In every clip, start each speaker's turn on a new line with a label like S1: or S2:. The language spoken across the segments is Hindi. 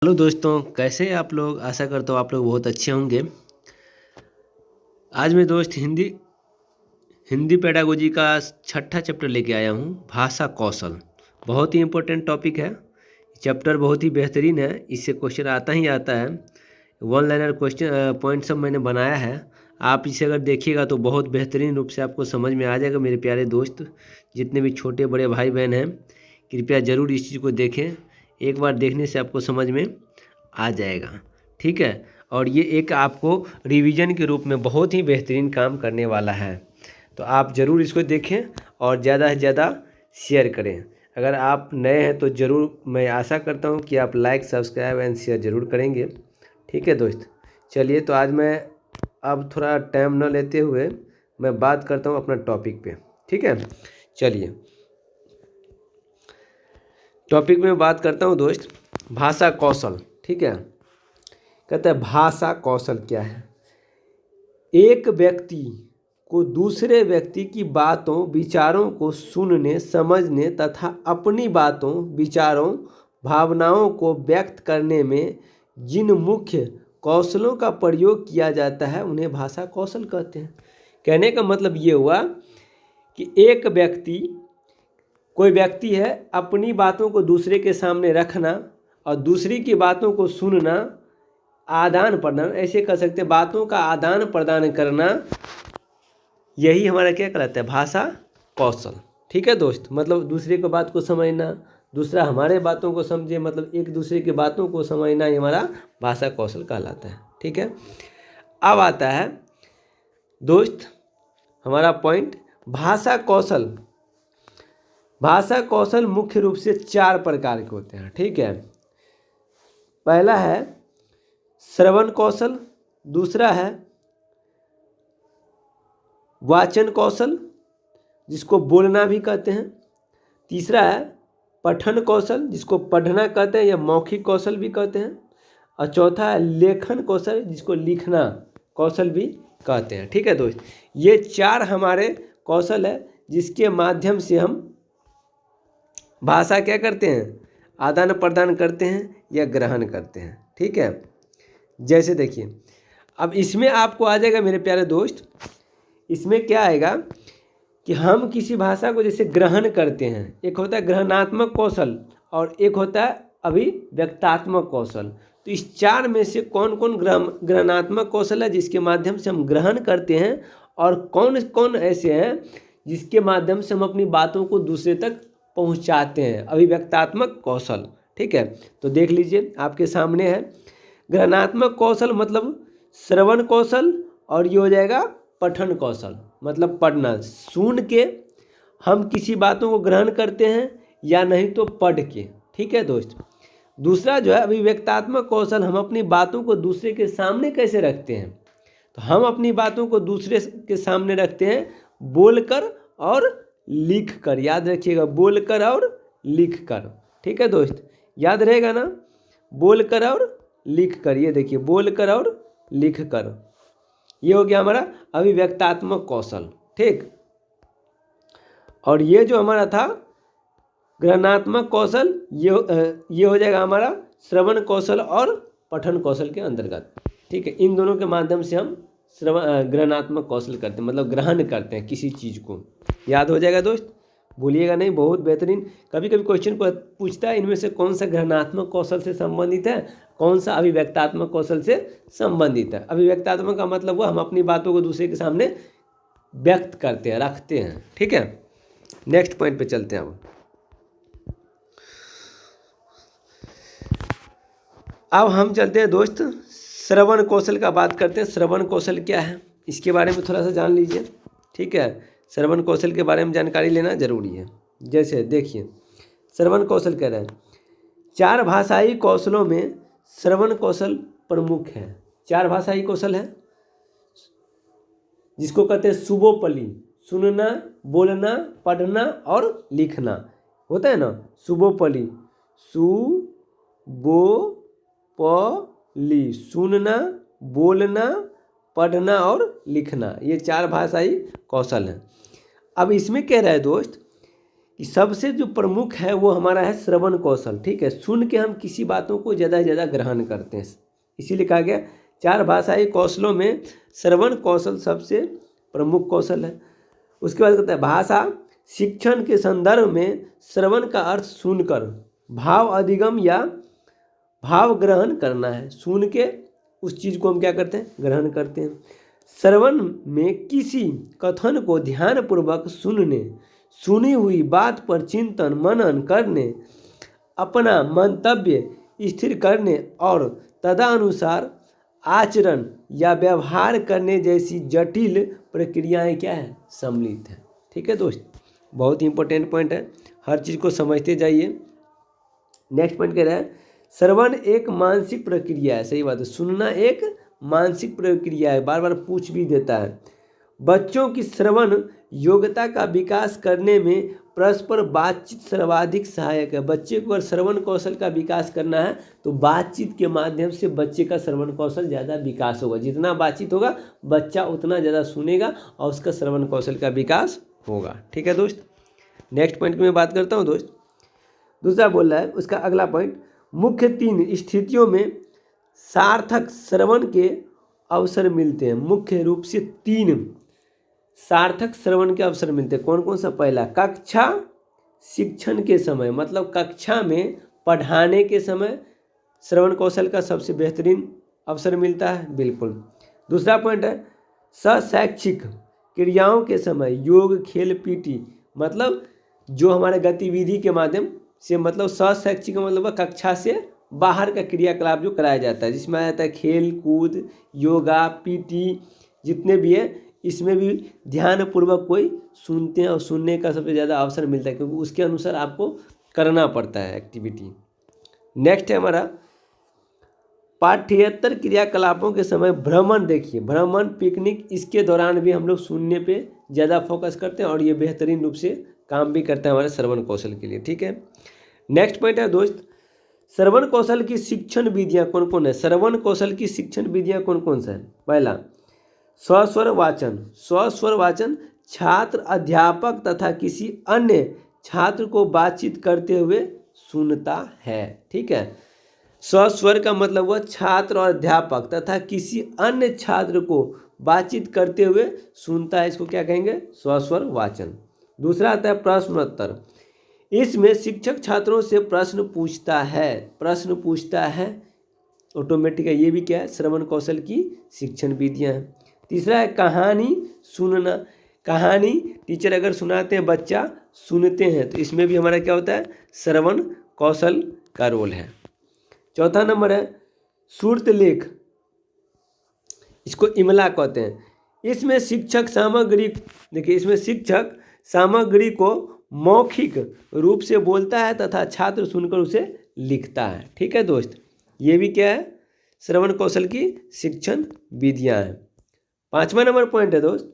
S1: हेलो दोस्तों, कैसे हैं आप लोग। आशा करता हूँ आप लोग बहुत अच्छे होंगे। आज मैं दोस्त हिंदी पेडागोजी का छठा चैप्टर लेके आया हूँ, भाषा कौशल। बहुत ही इम्पोर्टेंट टॉपिक है। चैप्टर बहुत ही बेहतरीन है, इससे क्वेश्चन आता ही आता है। वन लाइनर क्वेश्चन पॉइंट सब मैंने बनाया है। आप इसे अगर देखिएगा तो बहुत बेहतरीन रूप से आपको समझ में आ जाएगा। मेरे प्यारे दोस्त, जितने भी छोटे बड़े भाई बहन हैं, कृपया ज़रूर इस चीज़ को देखें। एक बार देखने से आपको समझ में आ जाएगा, ठीक है। और ये एक आपको रिवीजन के रूप में बहुत ही बेहतरीन काम करने वाला है, तो आप ज़रूर इसको देखें और ज़्यादा से ज़्यादा शेयर करें। अगर आप नए हैं तो ज़रूर, मैं आशा करता हूँ कि आप लाइक सब्सक्राइब एंड शेयर ज़रूर करेंगे, ठीक है दोस्त। चलिए, तो आज मैं अब थोड़ा टाइम न लेते हुए मैं बात करता हूँ अपना टॉपिक पे, ठीक है। चलिए, टॉपिक में बात करता हूँ दोस्त, भाषा कौशल, ठीक है। कहते हैं भाषा कौशल क्या है। एक व्यक्ति को दूसरे व्यक्ति की बातों विचारों को सुनने, समझने तथा अपनी बातों, विचारों, भावनाओं को व्यक्त करने में जिन मुख्य कौशलों का प्रयोग किया जाता है उन्हें भाषा कौशल कहते हैं। कहने का मतलब ये हुआ कि एक व्यक्ति, कोई व्यक्ति है, अपनी बातों को दूसरे के सामने रखना और दूसरी की बातों को सुनना, आदान प्रदान ऐसे कर सकते हैं, बातों का आदान प्रदान करना, यही हमारा क्या कहलाता है, भाषा कौशल, ठीक है दोस्त। मतलब दूसरे की बात को समझना, दूसरा हमारे बातों को समझे, मतलब एक दूसरे की बातों को समझना, ये हमारा भाषा कौशल कहलाता है, ठीक है। अब आता है दोस्त हमारा पॉइंट, भाषा कौशल। भाषा कौशल मुख्य रूप से 4 प्रकार के होते हैं, ठीक है। पहला है श्रवण कौशल, दूसरा है वाचन कौशल जिसको बोलना भी कहते हैं, तीसरा है पठन कौशल जिसको पढ़ना कहते हैं या मौखिक कौशल भी कहते हैं, और चौथा है लेखन कौशल जिसको लिखना कौशल भी कहते हैं, ठीक है दोस्त। ये 4 हमारे कौशल है जिसके माध्यम से हम भाषा क्या करते हैं, आदान प्रदान करते हैं या ग्रहण करते हैं, ठीक है। जैसे देखिए, अब इसमें आपको आ जाएगा मेरे प्यारे दोस्त, इसमें क्या आएगा कि हम किसी भाषा को जैसे ग्रहण करते हैं, एक होता है ग्रहणात्मक कौशल और एक होता है अभिव्यक्तात्मक कौशल। तो इस 4 में से कौन कौन ग्रहणात्मक कौशल है जिसके माध्यम से हम ग्रहण करते हैं, और कौन कौन ऐसे हैं जिसके माध्यम से हम अपनी बातों को दूसरे तक पहुंचाते हैं, अभिव्यक्तात्मक कौशल, ठीक है। तो देख लीजिए आपके सामने है ग्रहणात्मक कौशल मतलब श्रवण कौशल, और ये हो जाएगा पठन कौशल मतलब पढ़ना, सुन के हम किसी बातों को ग्रहण करते हैं या नहीं तो पढ़ के, ठीक है दोस्त। दूसरा जो है अभिव्यक्तात्मक कौशल, हम अपनी बातों को दूसरे के सामने कैसे रखते हैं। तो हम अपनी बातों को दूसरे के सामने रखते हैं बोलकर और लिख कर, याद रखिएगा, बोलकर और लिख कर, ठीक है दोस्त, याद रहेगा ना, बोलकर और लिख कर। ये देखिए, बोलकर और लिख कर, ये हो गया हमारा अभिव्यक्तात्मक कौशल, ठीक। और ये जो हमारा था ग्रहणात्मक कौशल, ये हो जाएगा हमारा श्रवण कौशल और पठन कौशल के अंतर्गत, ठीक है। इन दोनों के माध्यम से हम ग्रहणात्मक कौशल करते हैं, मतलब ग्रहण करते हैं किसी चीज़ को। याद हो जाएगा दोस्त, भूलिएगा नहीं, बहुत बेहतरीन। कभी कभी क्वेश्चन को पूछता है इनमें से कौन सा ग्रहणात्मक कौशल से संबंधित है, कौन सा अभिव्यक्तात्मक कौशल से संबंधित है। अभिव्यक्तात्मक का मतलब वो हम अपनी बातों को दूसरे के सामने व्यक्त करते हैं, रखते हैं, ठीक है। नेक्स्ट पॉइंट पे चलते हैं। अब हम चलते हैं दोस्त श्रवण कौशल का बात करते हैं। श्रवण कौशल क्या है इसके बारे में थोड़ा सा जान लीजिए, ठीक है। श्रवण कौशल के बारे में जानकारी लेना जरूरी है। जैसे देखिए, श्रवण कौशल कह रहे हैं 4 भाषाई कौशलों में श्रवण कौशल प्रमुख है। 4 भाषाई कौशल है जिसको कहते हैं सुबोपली, सुनना, बोलना, पढ़ना और लिखना, होता है ना, सुबोपली, सुबोपली, सुनना, बोलना, पढ़ना और लिखना, ये 4 भाषाई कौशल हैं। अब इसमें कह रहा है दोस्त कि सबसे जो प्रमुख है वो हमारा है श्रवण कौशल। ठीक है, सुन के हम किसी बातों को ज़्यादा से ज़्यादा ग्रहण करते हैं, इसीलिए कहा गया 4 भाषाई कौशलों में श्रवण कौशल सबसे प्रमुख कौशल है। उसके बाद कहता है भाषा शिक्षण के संदर्भ में श्रवण का अर्थ सुनकर भाव अधिगम या भाव ग्रहण करना है। सुन के उस चीज़ को हम क्या करते हैं, ग्रहण करते हैं। श्रवण में किसी कथन को ध्यानपूर्वक सुनने, सुनी हुई बात पर चिंतन मनन करने, अपना मंतव्य स्थिर करने और तदनुसार आचरण या व्यवहार करने जैसी जटिल प्रक्रियाएं क्या है, सम्मिलित है। ठीक है दोस्त, बहुत ही इंपॉर्टेंट पॉइंट है, हर चीज़ को समझते जाइए। नेक्स्ट पॉइंट कह रहा है श्रवण एक मानसिक प्रक्रिया है। सही बात है, सुनना एक मानसिक प्रक्रिया है, बार बार पूछ भी देता है। बच्चों की श्रवण योग्यता का विकास करने में परस्पर बातचीत सर्वाधिक सहायक है। बच्चे को अगर श्रवण कौशल का विकास करना है तो बातचीत के माध्यम से बच्चे का श्रवण कौशल ज़्यादा विकास होगा। जितना बातचीत होगा बच्चा उतना ज़्यादा सुनेगा और उसका श्रवण कौशल का विकास होगा। ठीक है दोस्त, नेक्स्ट पॉइंट की मैं बात करता हूँ दोस्त। दूसरा बोल रहा है उसका अगला पॉइंट, मुख्य 3 स्थितियों में सार्थक श्रवण के अवसर मिलते हैं। मुख्य रूप से 3 सार्थक श्रवण के अवसर मिलते हैं। कौन कौन सा? पहला, कक्षा शिक्षण के समय, मतलब कक्षा में पढ़ाने के समय श्रवण कौशल का सबसे बेहतरीन अवसर मिलता है, बिल्कुल। दूसरा पॉइंट है शैक्षिक क्रियाओं के समय, योग खेल पीटी, मतलब जो हमारे गतिविधि के माध्यम से, मतलब शैक्षिक मतलब कक्षा से बाहर का क्रियाकलाप जो कराया जाता है, जिसमें आ जाता है खेल कूद, योगा, पीटी, जितने भी है, इसमें भी ध्यानपूर्वक कोई सुनते हैं और सुनने का सबसे ज़्यादा अवसर मिलता है, क्योंकि उसके अनुसार आपको करना पड़ता है एक्टिविटी। नेक्स्ट है हमारा पाठ्येतर क्रियाकलापों के समय भ्रमण। देखिए भ्रमण, पिकनिक, इसके दौरान भी हम लोग सुनने पे ज़्यादा फोकस करते हैं और ये बेहतरीन रूप से काम भी करता है हमारे श्रवण कौशल के लिए। ठीक है, नेक्स्ट पॉइंट है दोस्त, श्रवण कौशल की शिक्षण विधियाँ कौन कौन है? श्रवण कौशल की शिक्षण विधियाँ कौन कौन सा है? पहला, स्वस्वर वाचन। स्वस्वर वाचन छात्र अध्यापक तथा किसी अन्य छात्र को बातचीत करते हुए सुनता है। ठीक है, स्वस्वर का मतलब हुआ छात्र और अध्यापक तथा किसी अन्य छात्र को बातचीत करते हुए सुनता है, इसको क्या कहेंगे? स्वस्वर वाचन। दूसरा आता है प्रश्नोत्तर। इसमें शिक्षक छात्रों से प्रश्न पूछता है ऑटोमेटिक है, ये भी क्या है? श्रवण कौशल की शिक्षण विधियाँ हैं। तीसरा है कहानी सुनना। कहानी टीचर अगर सुनाते हैं, बच्चा सुनते हैं, तो इसमें भी हमारा क्या होता है? श्रवण कौशल का रोल है। चौथा नंबर है श्रुत लेख, इसको इमला कहते हैं। इसमें शिक्षक सामग्री, देखिए इसमें शिक्षक सामग्री को मौखिक रूप से बोलता है तथा छात्र सुनकर उसे लिखता है। ठीक है दोस्त, ये भी क्या है? श्रवण कौशल की शिक्षण विधियाँ हैं। 5वां नंबर पॉइंट है दोस्त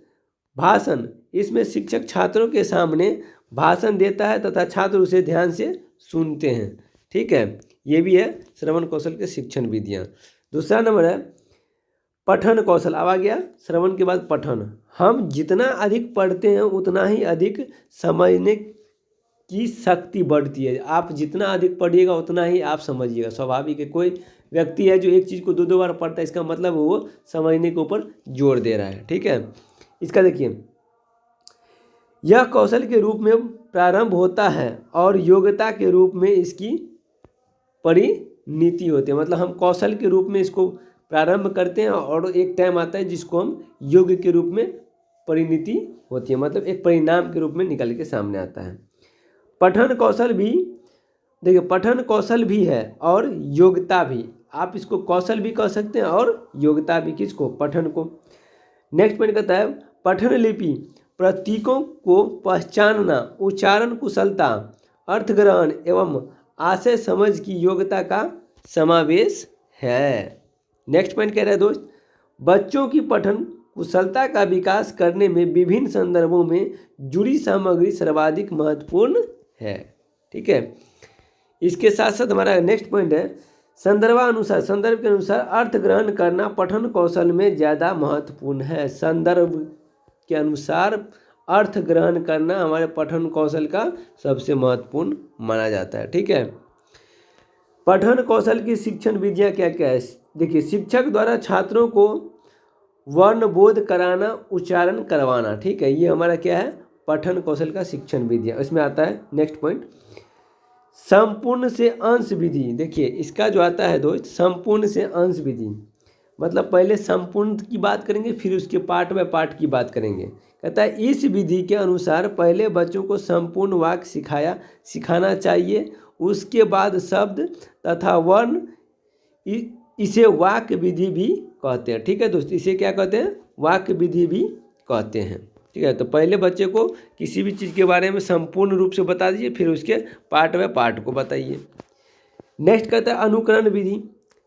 S1: भाषण। इसमें शिक्षक छात्रों के सामने भाषण देता है तथा छात्र उसे ध्यान से सुनते हैं। ठीक है, ये भी है श्रवण कौशल के शिक्षण विधियाँ। दूसरा नंबर है पठन कौशल। अब आ गया श्रवण के बाद पठन। हम जितना अधिक पढ़ते हैं उतना ही अधिक समझने की शक्ति बढ़ती है। आप जितना अधिक पढ़िएगा उतना ही आप समझिएगा, स्वाभाविक है। कोई व्यक्ति है जो एक चीज़ को 2 बार पढ़ता है, इसका मतलब वो समझने के ऊपर जोर दे रहा है। ठीक है, इसका देखिए यह कौशल के रूप में प्रारंभ होता है और योग्यता के रूप में इसकी परिणति होती है। मतलब हम कौशल के रूप में इसको प्रारंभ करते हैं और एक टाइम आता है जिसको हम योग के रूप में परिणति होती है, मतलब एक परिणाम के रूप में निकल के सामने आता है। पठन कौशल भी, देखिए पठन कौशल भी है और योग्यता भी। आप इसको कौशल भी कह सकते हैं और योग्यता भी, किसको? पठन को। नेक्स्ट पॉइंट कहता है पठन लिपि प्रतीकों को पहचानना, उच्चारण कुशलता, अर्थ ग्रहण एवं आशय समझ की योग्यता का समावेश है। नेक्स्ट पॉइंट कह रहा है दोस्त बच्चों की पठन कुशलता का विकास करने में विभिन्न संदर्भों में जुड़ी सामग्री सर्वाधिक महत्वपूर्ण है। ठीक है, इसके साथ साथ हमारा नेक्स्ट पॉइंट है संदर्भानुसार। संदर्भ के अनुसार अर्थ ग्रहण करना पठन कौशल में ज़्यादा महत्वपूर्ण है। संदर्भ के अनुसार अर्थ ग्रहण करना हमारे पठन कौशल का सबसे महत्वपूर्ण माना जाता है। ठीक है, पठन कौशल की शिक्षण विधियाँ क्या क्या है? देखिए, शिक्षक द्वारा छात्रों को वर्ण बोध कराना, उच्चारण करवाना। ठीक है, ये हमारा क्या है? पठन कौशल का शिक्षण विधियाँ। इसमें आता है नेक्स्ट पॉइंट, संपूर्ण से अंश विधि। देखिए, इसका जो आता है दोस्त, संपूर्ण से अंश विधि, मतलब पहले संपूर्ण की बात करेंगे, फिर उसके पार्ट बाय पार्ट की बात करेंगे। कहता है इस विधि के अनुसार पहले बच्चों को संपूर्ण वाक्य सिखाना चाहिए, उसके बाद शब्द तथा वर्ण। इसे वाक्य विधि भी कहते हैं। ठीक है दोस्त, इसे क्या कहते हैं? वाक्य विधि भी कहते हैं। ठीक है, तो पहले बच्चे को किसी भी चीज़ के बारे में संपूर्ण रूप से बता दीजिए, फिर उसके पार्ट बाय पार्ट को बताइए। नेक्स्ट कहता है अनुकरण विधि।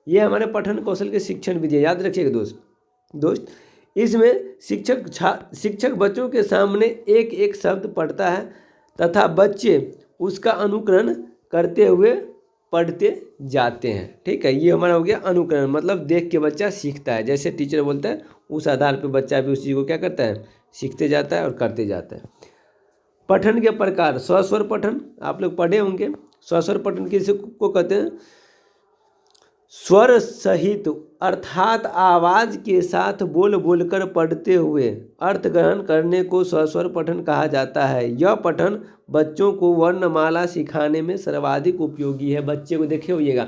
S1: ये हमारे पठन कौशल के शिक्षण विधि है, याद रखिएगा दोस्त। इसमें शिक्षक बच्चों के सामने एक एक शब्द पढ़ता है तथा बच्चे उसका अनुकरण करते हुए पढ़ते जाते हैं। ठीक है, ये हमारा हो गया अनुकरण, मतलब देख के बच्चा सीखता है। जैसे टीचर बोलता है उस आधार पे बच्चा भी उस चीज़ को क्या करता है? सीखते जाता है और करते जाता है। पठन के प्रकार, स्वस्वर पठन आप लोग पढ़े होंगे। स्वस्वर पठन किसी को कहते हैं? स्वर सहित अर्थात आवाज के साथ बोल बोलकर पढ़ते हुए अर्थ ग्रहण करने को स्वस्वर पठन कहा जाता है। यह पठन बच्चों को वर्णमाला सिखाने में सर्वाधिक उपयोगी है। बच्चे को देखे होइएगा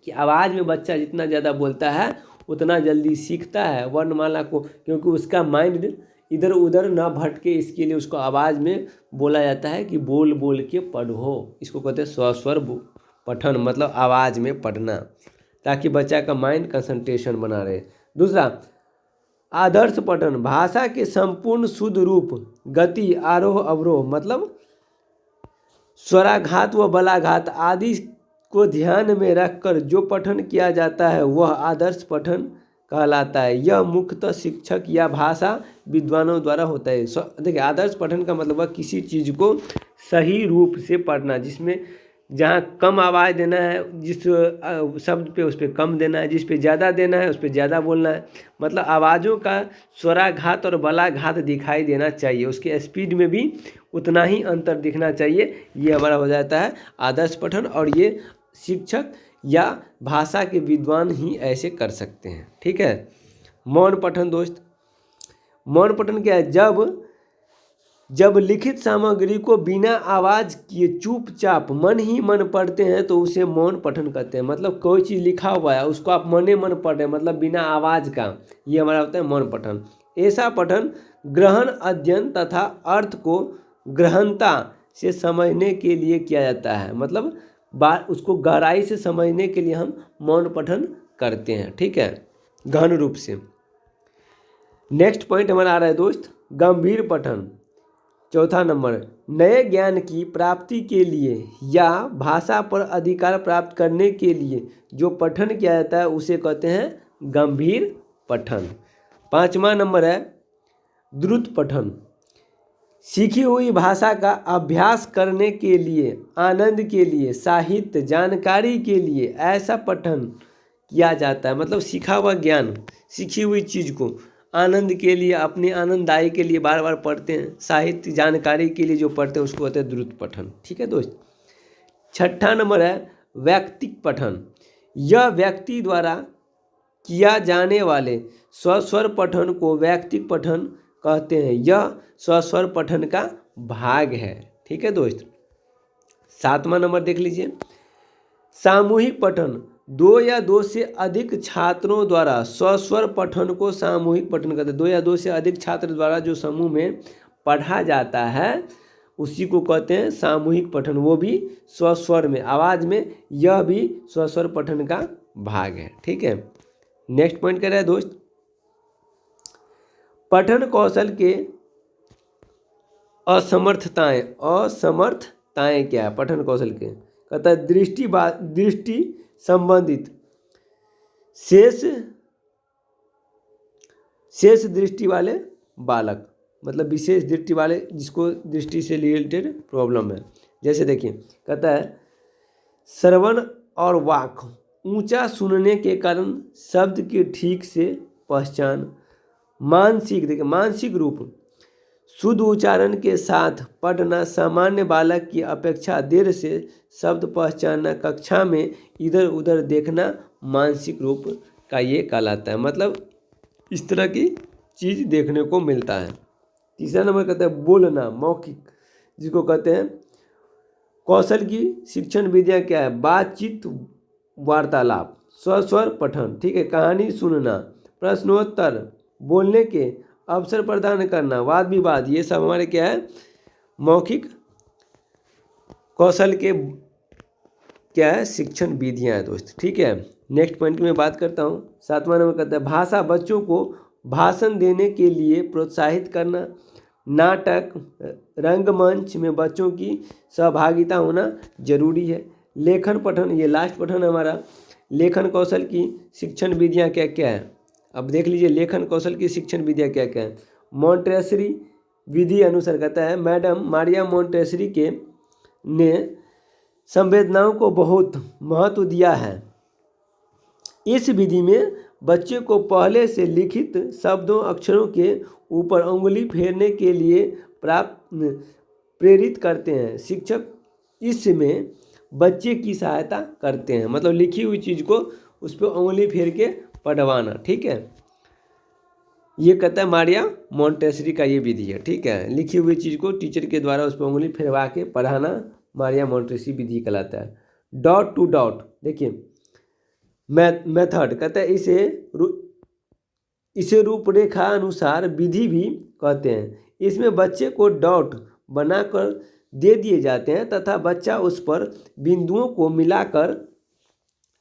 S1: कि आवाज़ में बच्चा जितना ज़्यादा बोलता है उतना जल्दी सीखता है वर्णमाला को, क्योंकि उसका माइंड इधर उधर ना भटके, इसके लिए उसको आवाज़ में बोला जाता है कि बोल बोल के पढ़ो। इसको कहते हैं स्वस्वर पठन, मतलब आवाज़ में पढ़ना, ताकि बच्चा का माइंड कंसंट्रेशन बना रहे। दूसरा, आदर्श पठन, भाषा के संपूर्ण शुद्ध रूप, गति, आरोह अवरोह, मतलब स्वराघात व बलाघात आदि को ध्यान में रखकर जो पठन किया जाता है वह आदर्श पठन कहलाता है। यह मुख्यतः शिक्षक या भाषा विद्वानों द्वारा होता है। देखिए, आदर्श पठन का मतलब है किसी चीज़ को सही रूप से पढ़ना, जिसमें जहाँ कम आवाज़ देना है, जिस शब्द पे उस पर कम देना है, जिस पे ज़्यादा देना है उस पर ज़्यादा बोलना है। मतलब आवाज़ों का स्वराघात और बलाघात दिखाई देना चाहिए, उसके स्पीड में भी उतना ही अंतर दिखना चाहिए। ये हमारा हो जाता है आदर्श पठन, और ये शिक्षक या भाषा के विद्वान ही ऐसे कर सकते हैं। ठीक है, मौन पठन दोस्त, मौन पठन क्या है? जब लिखित सामग्री को बिना आवाज़ किए चुपचाप मन ही मन पढ़ते हैं तो उसे मौन पठन कहते हैं। मतलब कोई चीज़ लिखा हुआ है उसको आप मने मन पढ़ रहे हैं, मतलब बिना आवाज़ का, ये हमारा होता है मौन पठन। ऐसा पठन ग्रहण, अध्ययन तथा अर्थ को गहनता से समझने के लिए किया जाता है। मतलब उसको गहराई से समझने के लिए हम मौन पठन करते हैं। ठीक है, गहन रूप से। नेक्स्ट पॉइंट हमारा आ रहा है दोस्त, गंभीर पठन। चौथा नंबर, नए ज्ञान की प्राप्ति के लिए या भाषा पर अधिकार प्राप्त करने के लिए जो पठन किया जाता है उसे कहते हैं गंभीर पठन। पांचवा नंबर है द्रुत पठन। सीखी हुई भाषा का अभ्यास करने के लिए, आनंद के लिए, साहित्य जानकारी के लिए ऐसा पठन किया जाता है। मतलब सीखा हुआ ज्ञान, सीखी हुई चीज़ को आनंद के लिए, अपने आनंददायी के लिए बार बार पढ़ते हैं, साहित्य जानकारी के लिए जो पढ़ते हैं उसको कहते हैं द्रुत पठन। ठीक है दोस्त। छठा नंबर है व्यक्तिक पठन। यह व्यक्ति द्वारा किया जाने वाले स्वस्वर पठन को व्यक्तिक पठन कहते हैं। यह स्वस्वर पठन का भाग है। ठीक है दोस्त। सातवां नंबर देख लीजिए, सामूहिक पठन। 2 या 2 से अधिक छात्रों द्वारा स्वस्वर पठन को सामूहिक पठन कहते हैं। 2 या 2 से अधिक छात्र द्वारा जो समूह में पढ़ा जाता है उसी को कहते हैं सामूहिक पठन, वो भी स्वस्वर में, आवाज़ में। यह भी स्वस्वर पठन का भाग है। ठीक है, नेक्स्ट पॉइंट कह रहा है दोस्त, पठन कौशल के असमर्थताएं। असमर्थताएं क्या है पठन कौशल के? कहता है दृष्टि संबंधित शेष दृष्टि वाले बालक, मतलब विशेष दृष्टि वाले जिसको दृष्टि से रिलेटेड प्रॉब्लम है। जैसे देखिए, कहता है श्रवण और वाक, ऊंचा सुनने के कारण शब्द की ठीक से पहचान, मानसिक, देखिए मानसिक रूप, शुद्ध उच्चारण के साथ पढ़ना सामान्य बालक की अपेक्षा देर से शब्द पहचानना, कक्षा में इधर उधर देखना मानसिक रूप का ये कहलाता है। मतलब इस तरह की चीज़ देखने को मिलता है। तीसरा नंबर कहते हैं बोलना, मौखिक, जिसको कहते हैं कौशल की शिक्षण विधियाँ क्या है? बातचीत, वार्तालाप, स्वर पठन, ठीक है, कहानी सुनना, प्रश्नोत्तर, बोलने के अवसर प्रदान करना, वाद विवाद, ये सब हमारे क्या है? मौखिक कौशल के क्या है? शिक्षण विधियाँ है दोस्त, ठीक है। नेक्स्ट पॉइंट में बात करता हूँ। 7वां नंबर कहता है भाषा, बच्चों को भाषण देने के लिए प्रोत्साहित करना, नाटक, रंगमंच में बच्चों की सहभागिता होना जरूरी है। लेखन पठन, ये लास्ट पठन हमारा, लेखन कौशल की शिक्षण विधियाँ क्या क्या है? अब देख लीजिए लेखन कौशल की शिक्षण विधियाँ क्या क्या है। मॉन्टेसरी विधि अनुसार कहता है मैडम मारिया मॉन्टेसरी के ने संवेदनाओं को बहुत महत्व दिया है। इस विधि में बच्चे को पहले से लिखित शब्दों अक्षरों के ऊपर उंगली फेरने के लिए प्रेरित करते हैं। शिक्षक इसमें बच्चे की सहायता करते हैं, मतलब लिखी हुई चीज़ को उस पर उंगली फेर के पढ़वाना, ठीक है। ये कहता है मारिया मॉन्टेसरी का ये विधि है, ठीक है। लिखी हुई चीज़ को टीचर के द्वारा उस पर उंगली फेरवा के पढ़ाना मारिया मॉन्टेसरी विधि कहलाता है। डॉट टू डॉट, देखिए मेथड कहता है इसे रूपरेखा अनुसार विधि भी कहते हैं। इसमें बच्चे को डॉट बनाकर दे दिए जाते हैं तथा बच्चा उस पर बिंदुओं को मिलाकर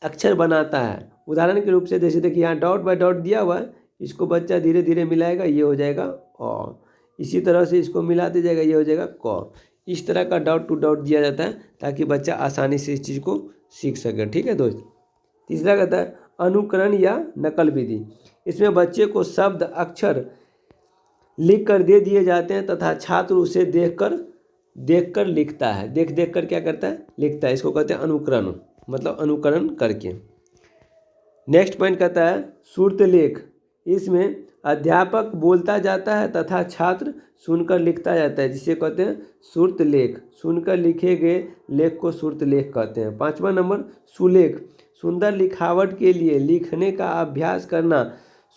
S1: अक्षर बनाता है। उदाहरण के रूप से जैसे देखिए यहाँ डॉट बाय डॉट दिया हुआ है, इसको बच्चा धीरे धीरे मिलाएगा, ये हो जाएगा अ। इसी तरह से इसको मिलाते जाएगा, ये हो जाएगा क। इस तरह का डॉट टू डॉट दिया जाता है ताकि बच्चा आसानी से इस चीज़ को सीख सके, ठीक है दोस्त। तीसरा कहता है अनुकरण या नकल विधि। इसमें बच्चे को शब्द अक्षर लिख कर दे दिए जाते हैं तथा छात्र उसे देखकर लिखता है। देख कर क्या करता है? लिखता है। इसको कहते हैं अनुकरण, मतलब अनुकरण करके। नेक्स्ट पॉइंट कहता है श्रुतलेख। इसमें अध्यापक बोलता जाता है तथा छात्र सुनकर लिखता जाता है, जिसे कहते हैं श्रुतलेख। सुनकर लिखे गए लेख को श्रुतलेख कहते हैं। 5वां नंबर सुलेख। सुंदर लिखावट के लिए लिखने का अभ्यास करना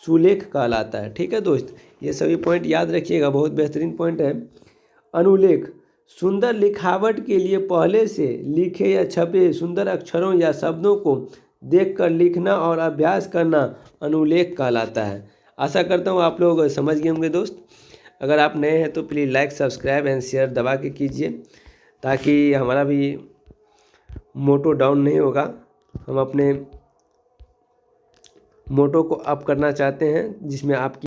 S1: सुलेख कहलाता है, ठीक है दोस्त। ये सभी पॉइंट याद रखिएगा, बहुत बेहतरीन पॉइंट है। अनुलेख। सुंदर लिखावट के लिए पहले से लिखे या छपे सुंदर अक्षरों या शब्दों को देखकर लिखना और अभ्यास करना अनुलेख कहलाता है। आशा करता हूँ आप लोग समझ गए होंगे दोस्त। अगर आप नए हैं तो please like, subscribe and share दबा के कीजिए ताकि हमारा भी मोटो डाउन नहीं होगा। हम अपने मोटो को अप करना चाहते हैं जिसमें आपकी